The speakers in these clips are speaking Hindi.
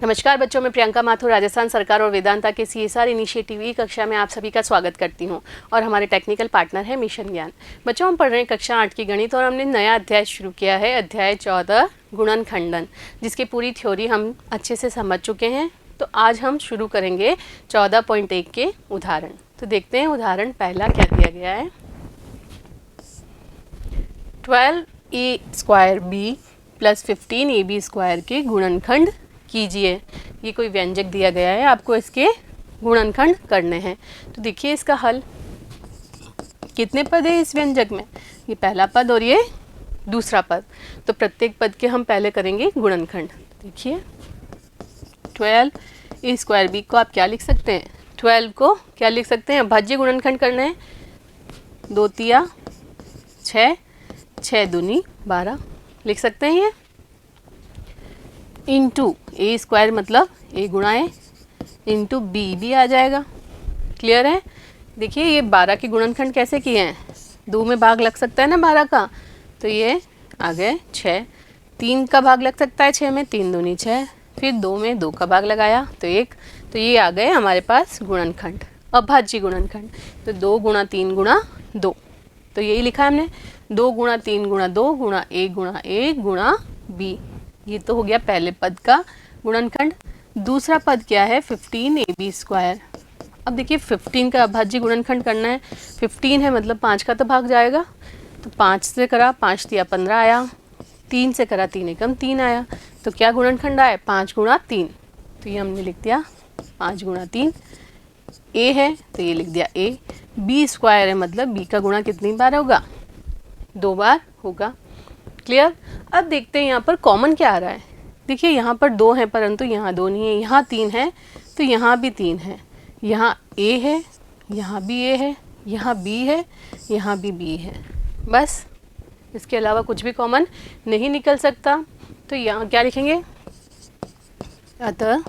नमस्कार बच्चों, मैं प्रियंका माथुर राजस्थान सरकार और वेदांता के CSR इनिशिएटिव ई कक्षा में आप सभी का स्वागत करती हूं और हमारे टेक्निकल पार्टनर है मिशन ज्ञान। बच्चों, हम पढ़ रहे हैं कक्षा 8 की गणित और हमने नया अध्याय शुरू किया है, अध्याय 14 गुणनखंडन, जिसकी पूरी थ्योरी हम अच्छे से समझ चुके हैं। तो आज हम शुरू करेंगे 14.1 के उदाहरण। तो देखते हैं उदाहरण पहला क्या दिया गया है। 12a² प्लस 15ab² के गुणनखंड कीजिए। ये कोई व्यंजक दिया गया है, आपको इसके गुणनखंड करने हैं। तो देखिए इसका हल, कितने पद है इस व्यंजक में, ये पहला पद और ये दूसरा पद। तो प्रत्येक पद के हम पहले करेंगे गुणनखंड। देखिए 12a² को आप क्या लिख सकते हैं, 12 को क्या लिख सकते हैं, भाज्य गुणनखंड करना है। 2 तिया 6, 6 दूनी 12 लिख सकते हैं ये। इंटू a² मतलब a गुणा ए इंटू b भी आ जाएगा। क्लियर है। देखिए ये 12 के गुणनखंड कैसे किए हैं, 2 में भाग लग सकता है ना 12 का, तो ये आ गए 6। 3 का भाग लग सकता है 6 में, 3 दूनी 6, फिर 2 में 2 का भाग लगाया तो 1। तो ये आ गए हमारे पास गुणनखंड, अभाज्य गुणनखंड। तो 2 गुणा 3 गुणा 2, तो यही लिखा है हमने, 2 गुणा 3 गुणा 2 गुणा 1 गुणा 1 गुणा b। ये तो हो गया पहले पद का गुणनखंड। दूसरा पद क्या है, 15ab²। अब देखिए 15 का अभाज्य गुणनखंड करना है। 15 है मतलब 5 का तो भाग जाएगा, तो 5 से करा 5 तिया 15 आया, 3 से करा 3 एकम 3 आया। तो क्या गुणनखंड आया, 5 गुणा 3। तो ये हमने लिख दिया 5 गुणा 3। a है तो ये लिख दिया a। b² है मतलब b का गुणा कितनी बार होगा, 2 बार होगा। क्लियर। अब देखते हैं यहाँ पर कॉमन क्या आ रहा है। देखिए यहाँ पर 2 है परंतु यहाँ 2 नहीं है, यहाँ 3 है तो यहाँ भी 3 है, यहाँ a है, यहाँ भी a है, यहाँ b है, यहाँ भी b है। बस इसके अलावा कुछ भी कॉमन नहीं निकल सकता। तो यहाँ क्या लिखेंगे, अतः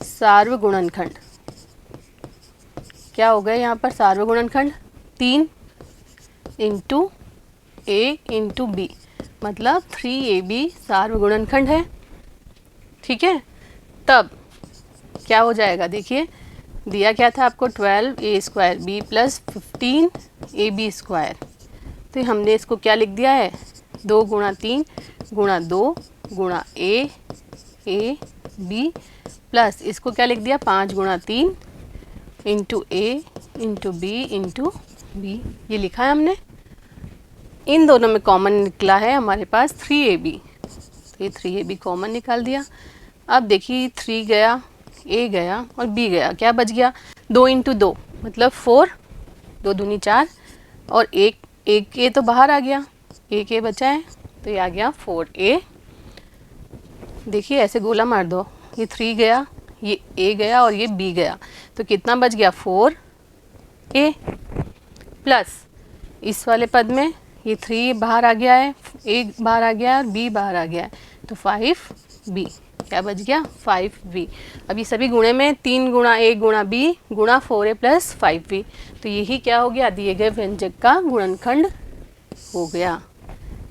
सार्वगुणनखंड क्या हो गया यहाँ पर, सार्वगुणनखंड 3 इंटू a इंटू बी मतलब 3ab सार्वगुणनखंड है। ठीक है, तब क्या हो जाएगा, देखिए दिया क्या था आपको, 12a² b प्लस 15ab²। तो हमने इसको क्या लिख दिया है, 2 गुणा 3 गुणा 2 गुणा a b प्लस इसको क्या लिख दिया, 5 गुणा 3 into a into b into b। ये लिखा है हमने। इन दोनों में कॉमन निकला है हमारे पास 3ab, तो ये 3ab कॉमन निकाल दिया। अब देखिए 3 गया, a गया और b गया, क्या बच गया, 2 इंटू 2 मतलब 4, 2 दूनी 4 और एक a तो बाहर आ गया, एक a बचा है तो ये आ गया 4a। देखिए ऐसे गोला मार दो, ये 3 गया, ये a गया और ये b गया, तो कितना बच गया, 4a प्लस इस वाले पद में ये 3 बाहर आ गया है, a बाहर आ गया है और b बाहर आ गया है, तो 5b क्या बच गया, 5b। अब ये सभी गुणे में 3 गुणा a गुणा b गुणा 4a प्लस 5b, तो यही क्या हो गया, दिए गए व्यंजक का गुणनखंड हो गया,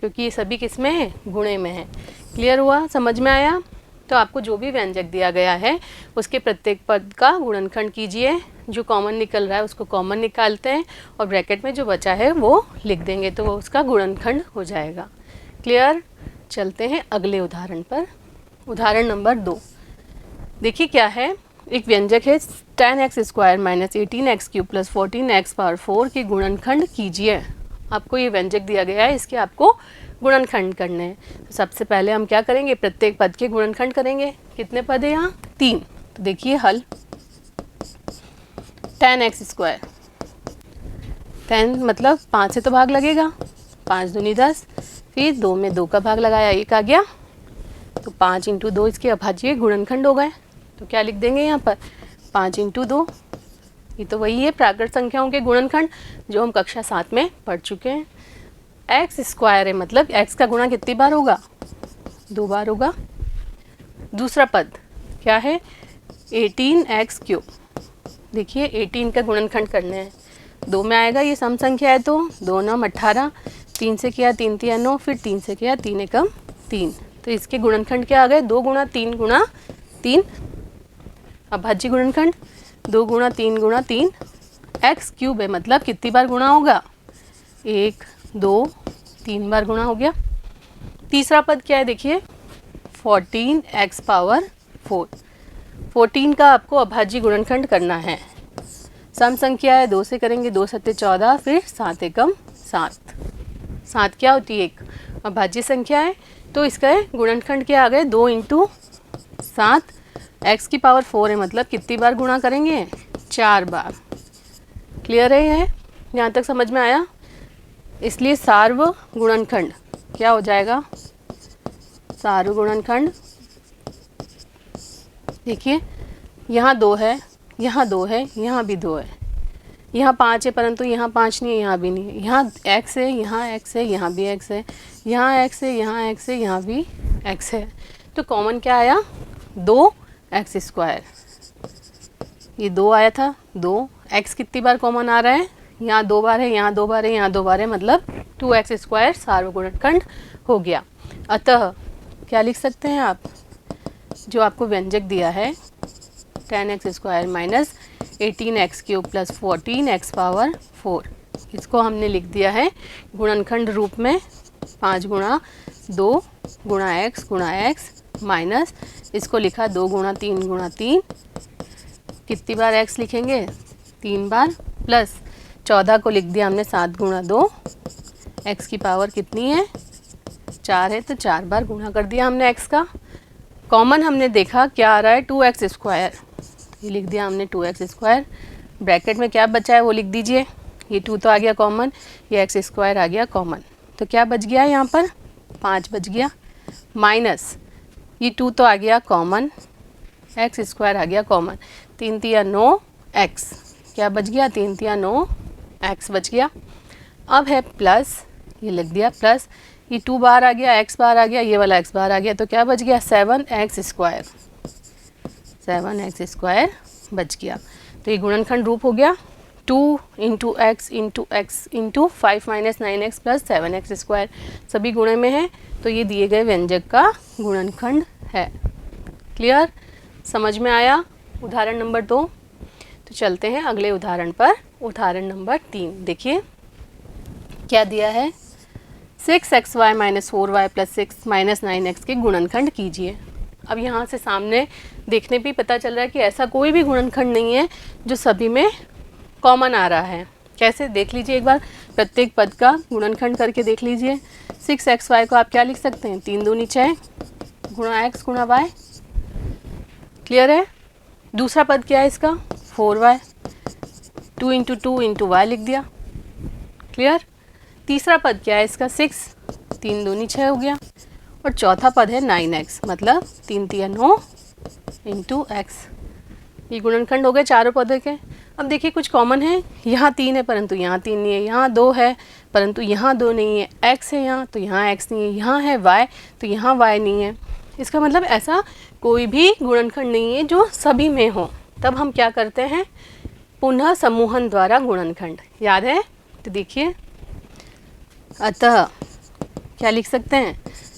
क्योंकि ये सभी किस में है, गुणे में है। क्लियर हुआ, समझ में आया। तो आपको जो भी व्यंजक दिया गया है उसके प्रत्येक पद का गुणनखंड कीजिए, जो कॉमन निकल रहा है उसको कॉमन निकालते हैं और ब्रैकेट में जो बचा है वो लिख देंगे, तो वो उसका गुणनखंड हो जाएगा। क्लियर। चलते हैं अगले उदाहरण पर। उदाहरण नंबर 2 देखिए क्या है, एक व्यंजक है 10x² minus 18x³ plus 14x⁴ के गुणनखंड कीजिए। आपको ये व्यंजक दिया गया है, इसके आपको गुणनखंड करने हैं। तो सबसे पहले हम क्या करेंगे, प्रत्येक पद के गुणनखंड करेंगे। कितने पद है यहाँ, 3। तो देखिए हल, 10x², 10 मतलब 5 से तो भाग लगेगा, 5 दूनी 10, फिर 2 में 2 का भाग लगाया, 1 आ गया, तो 5 इंटू 2 इसके अभाज्य गुणनखंड हो गए। तो क्या लिख देंगे यहाँ पर, 5 इंटू 2, ये तो वही है प्राकृत संख्याओं के गुणनखंड जो हम कक्षा 7 में पढ़ चुके हैं। x² है मतलब x का गुणा कितनी बार होगा, 2 बार होगा। दूसरा पद क्या है, 18x³। देखिए 18 का गुणनखंड करने हैं, 2 में आएगा, ये सम संख्या है तो 2 9 18, 3 से किया 3 तिया 9, फिर 3 से किया 3 एकम 3, तो इसके गुणनखंड क्या आ गए, 2 गुणा 3 अभाज्य गुणनखंड 2 गुणा 3 एक्स क्यूब है, मतलब कितनी बार गुणा होगा, 1 2 3 बार गुणा हो गया। तीसरा पद क्या है देखिए, 14x पावर 4। 14 का आपको अभाज्य गुणनखंड करना है। सम संख्या है, 2 से करेंगे, 2 सत्ते 14, फिर 7 एकम 7। 7 क्या होती है, एक अभाज्य संख्या है, तो इसका गुणनखंड क्या आ गए, 2 इंटू 7, एक्स की पावर 4 है, मतलब कितनी बार गुणा करेंगे, 4 बार। क्लियर है यह, यहाँ तक समझ में आया। इसलिए सार्व गुणनखंड क्या हो जाएगा, सार्व गुणनखंड देखिए, यहाँ 2 है, यहाँ 2 है, यहाँ भी 2 है, यहाँ 5 है परंतु यहाँ 5 नहीं है, यहाँ भी नहीं है, यहाँ x है, यहाँ x है, यहाँ भी x है, यहाँ x है, यहाँ x है, यहाँ भी x है। तो कॉमन क्या आया, 2x²। ये 2 आया था, 2 x कितनी बार कॉमन आ रहा है, यहाँ 2 बार है, यहाँ 2 बार है, यहाँ 2 बार है, मतलब 2x² सार्वगुणनखंड हो गया। अतः क्या लिख सकते हैं आप, जो आपको व्यंजक दिया है 10x² minus 18x³ plus 14x power 4, इसको हमने लिख दिया है गुणनखंड रूप में 5 गुणा 2 गुणा x माइनस इसको लिखा 2 गुणा 3 कितनी बार x लिखेंगे, 3 बार, प्लस 14 को लिख दिया हमने 7 गुणा 2, x की पावर कितनी है, 4 है, तो 4 बार गुणा कर दिया हमने x का। कॉमन हमने देखा क्या आ रहा है, 2x², ये लिख दिया हमने 2x²। ब्रैकेट में क्या बचा है वो लिख दीजिए, ये 2 तो आ गया कॉमन, ये x² आ गया कॉमन, तो क्या बच गया यहाँ पर, 5 बच गया, माइनस ये 2 तो आ गया कॉमन, x² आ गया कॉमन, 3 तिया 9 x, क्या बच गया, 3 तिया 9 x बच गया। अब है प्लस, ये लिख दिया प्लस, ये 2 बार आ गया, x बार आ गया, ये वाला x बार आ गया, तो क्या बच गया, 7x² बच गया। तो ये गुणनखंड रूप हो गया 2 into x into x into 5 minus 9x plus 7x², सभी गुणे में है, तो ये दिए गए व्यंजक का गुणनखंड है। क्लियर, समझ में आया। उदाहरण नंबर 2। तो चलते हैं अगले उदाहरण पर। उदाहरण नंबर 3 देखिए क्या दिया है, 6xy minus 4y plus 6 minus 9x के गुणनखंड कीजिए। अब यहाँ से सामने देखने पे पता चल रहा है कि ऐसा कोई भी गुणनखंड नहीं है जो सभी में कॉमन आ रहा है। कैसे, देख लीजिए एक बार, प्रत्येक पद का गुणनखंड करके देख लीजिए। 6xy को आप क्या लिख सकते हैं, 3 दूनी 6 गुणा x गुणा y। क्लियर है। दूसरा पद क्या है इसका, 4y, 2 इंटू 2 इंटू वाई लिख दिया। क्लियर। तीसरा पद क्या है इसका, 6, 3 दूनी 6 हो गया। और चौथा पद है 9x, मतलब 3 तिया 9 इंटू एक्स। ये गुणनखंड हो गए चारों पदों के। अब देखिए कुछ कॉमन है, यहाँ 3 है परंतु यहाँ 3 नहीं है, यहाँ 2 है परंतु यहाँ 2 नहीं है, x है यहाँ तो यहाँ x नहीं है, यहाँ है y तो यहाँ y नहीं है। इसका मतलब ऐसा कोई भी गुणनखंड नहीं है जो सभी में हो। तब हम क्या करते हैं, पुनः समूहन द्वारा गुणनखंड, याद है। तो देखिए, अतः क्या लिख सकते हैं,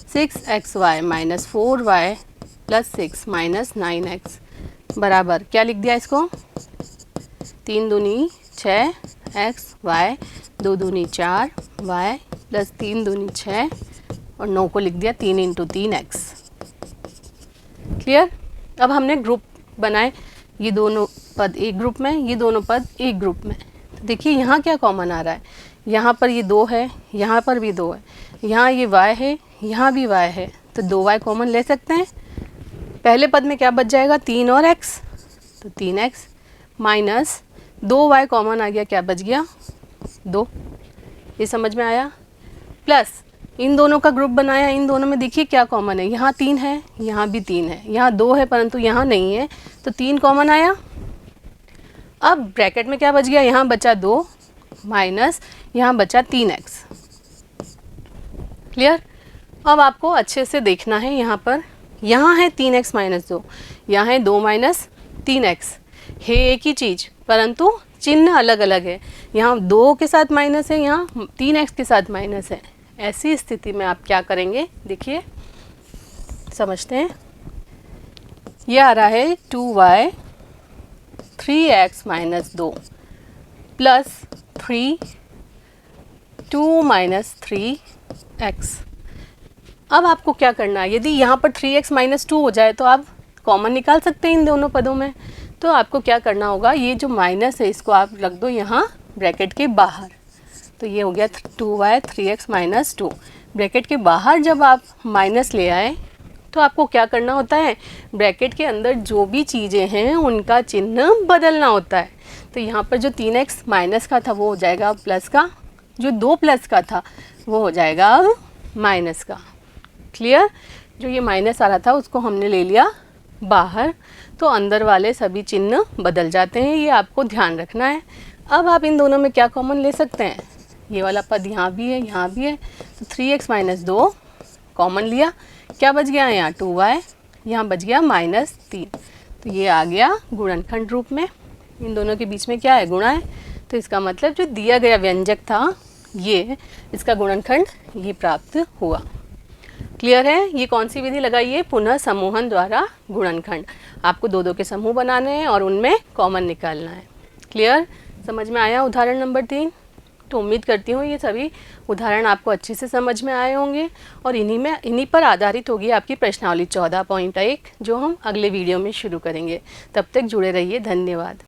6xy minus 4y plus 6 minus 9x बराबर क्या लिख दिया इसको, 3 दूनी 6 x y, 2 दूनी 4 y प्लस 3 दूनी 6 और 9 को लिख दिया 3 इंटू 3 x। क्लियर। अब हमने ग्रुप बनाए, ये दोनों पद एक ग्रुप में, ये दोनों पद एक ग्रुप में। तो देखिए यहाँ क्या कॉमन आ रहा है, यहाँ पर ये 2 है, यहाँ पर भी 2 है, यहाँ ये y है, यहाँ भी y है, तो 2y कॉमन ले सकते हैं। पहले पद में क्या बच जाएगा, 3 और x, तो 3x माइनस 2y कॉमन आ गया, क्या बच गया 2। ये समझ में आया। प्लस इन दोनों का ग्रुप बनाया, इन दोनों में देखिए क्या कॉमन है, यहाँ 3 है, यहाँ भी 3 है, यहाँ 2 है परंतु यहाँ नहीं है, तो 3 कॉमन आया। अब ब्रैकेट में क्या बच गया, यहाँ बचा 2 माइनस यहाँ बचा 3x। क्लियर। अब आपको अच्छे से देखना है, यहाँ पर यहाँ है 3x माइनस 2, यहाँ है 2 माइनस 3x, है एक ही चीज़ परंतु चिन्ह अलग अलग है। यहाँ 2 के साथ माइनस है, यहाँ 3x के साथ माइनस है। ऐसी स्थिति में आप क्या करेंगे, देखिए समझते हैं। ये आ रहा है 2y 3x minus 2 plus 2 minus 3x। अब आपको क्या करना है, यदि यहाँ पर 3x माइनस 2 हो जाए तो आप कॉमन निकाल सकते हैं इन दोनों पदों में। तो आपको क्या करना होगा, ये जो माइनस है इसको आप रख दो यहाँ ब्रैकेट के बाहर। तो ये हो गया 2y 3x माइनस 2। ब्रैकेट के बाहर जब आप माइनस ले आए तो आपको क्या करना होता है, ब्रैकेट के अंदर जो भी चीज़ें हैं उनका चिन्ह बदलना होता है। तो यहाँ पर जो 3x माइनस का था वो हो जाएगा प्लस का, जो 2 प्लस का था वो हो जाएगा माइनस का। क्लियर? जो ये माइनस आ रहा था उसको हमने ले लिया बाहर, तो अंदर वाले सभी चिन्ह बदल जाते हैं, ये आपको ध्यान रखना है। अब आप इन दोनों में क्या कॉमन ले सकते हैं, ये वाला पद यहाँ भी है यहाँ भी है, तो 3x माइनस 2 कॉमन लिया, क्या बच गया यहाँ 2y, यहाँ बच गया माइनस 3। तो ये आ गया गुणनखंड रूप में। इन दोनों के बीच में क्या है, गुणा है, तो इसका मतलब जो दिया गया व्यंजक था ये, इसका गुणनखंड ये प्राप्त हुआ। क्लियर है? ये कौन सी विधि लगाइए, पुनः समूहन द्वारा गुणनखंड। आपको दो दो के समूह बनाने हैं और उनमें कॉमन निकालना है। क्लियर? समझ में आया उदाहरण नंबर 3? तो उम्मीद करती हूँ ये सभी उदाहरण आपको अच्छे से समझ में आए होंगे और इन्हीं पर आधारित होगी आपकी प्रश्नावली 14.1 जो हम अगले वीडियो में शुरू करेंगे। तब तक जुड़े रहिए। धन्यवाद।